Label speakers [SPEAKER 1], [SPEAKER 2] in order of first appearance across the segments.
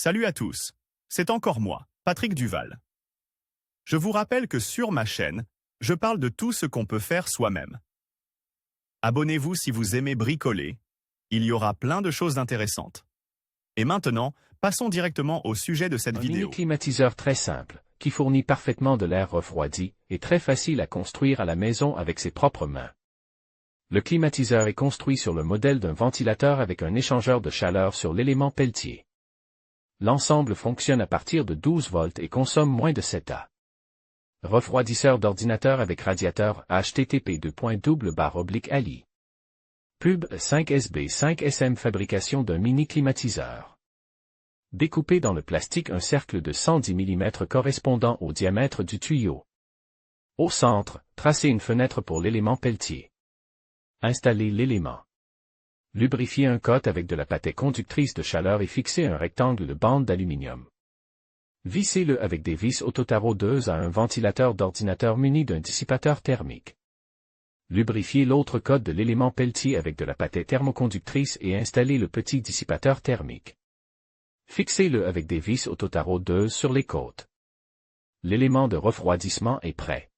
[SPEAKER 1] Salut à tous, c'est encore moi, Patrick Duval. Je vous rappelle que sur ma chaîne, je parle de tout ce qu'on peut faire soi-même. Abonnez-vous si vous aimez bricoler, il y aura plein de choses intéressantes. Et maintenant, passons directement au sujet de cette vidéo.
[SPEAKER 2] Un mini-climatiseur très simple, qui fournit parfaitement de l'air refroidi, et très facile à construire à la maison avec ses propres mains. Le climatiseur est construit sur le modèle d'un ventilateur avec un échangeur de chaleur sur l'élément peltier. L'ensemble fonctionne à partir de 12 volts et consomme moins de 7 A. Refroidisseur d'ordinateur avec radiateur http://ali. Pub 5SB5SM fabrication d'un mini-climatiseur. Découpé dans le plastique un cercle de 110 mm correspondant au diamètre du tuyau. Au centre, tracez une fenêtre pour l'élément peltier. Installez l'élément. Lubrifiez un cotte avec de la pâtée conductrice de chaleur et fixez un rectangle de bande d'aluminium. Vissez-le avec des vis autotaroteuses à un ventilateur d'ordinateur muni d'un dissipateur thermique. Lubrifiez l'autre cotte de l'élément peltier avec de la pâtée thermoconductrice et installez le petit dissipateur thermique. Fixez-le avec des vis autotaroteuses sur les côtes. L'élément de refroidissement est prêt.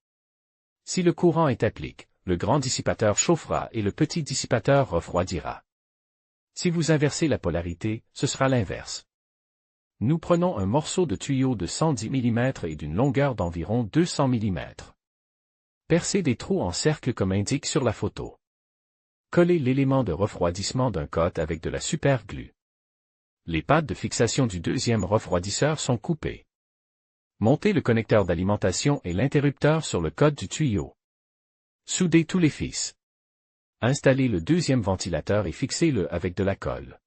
[SPEAKER 2] Si le courant est appliqué, le grand dissipateur chauffera et le petit dissipateur refroidira. Si vous inversez la polarité, ce sera l'inverse. Nous prenons un morceau de tuyau de 110 mm et d'une longueur d'environ 200 mm. Percez des trous en cercle comme indique sur la photo. Collez l'élément de refroidissement d'un cotte avec de la super-glue. Les pattes de fixation du deuxième refroidisseur sont coupées. Montez le connecteur d'alimentation et l'interrupteur sur le cotte du tuyau. Soudez tous les fils. Installez le deuxième ventilateur et fixez-le avec de la colle.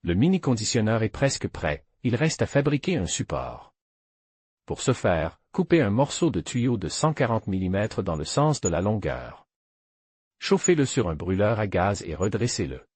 [SPEAKER 2] Le mini-conditionneur est presque prêt, il reste à fabriquer un support. Pour ce faire, coupez un morceau de tuyau de 140 mm dans le sens de la longueur. Chauffez-le sur un brûleur à gaz et redressez-le.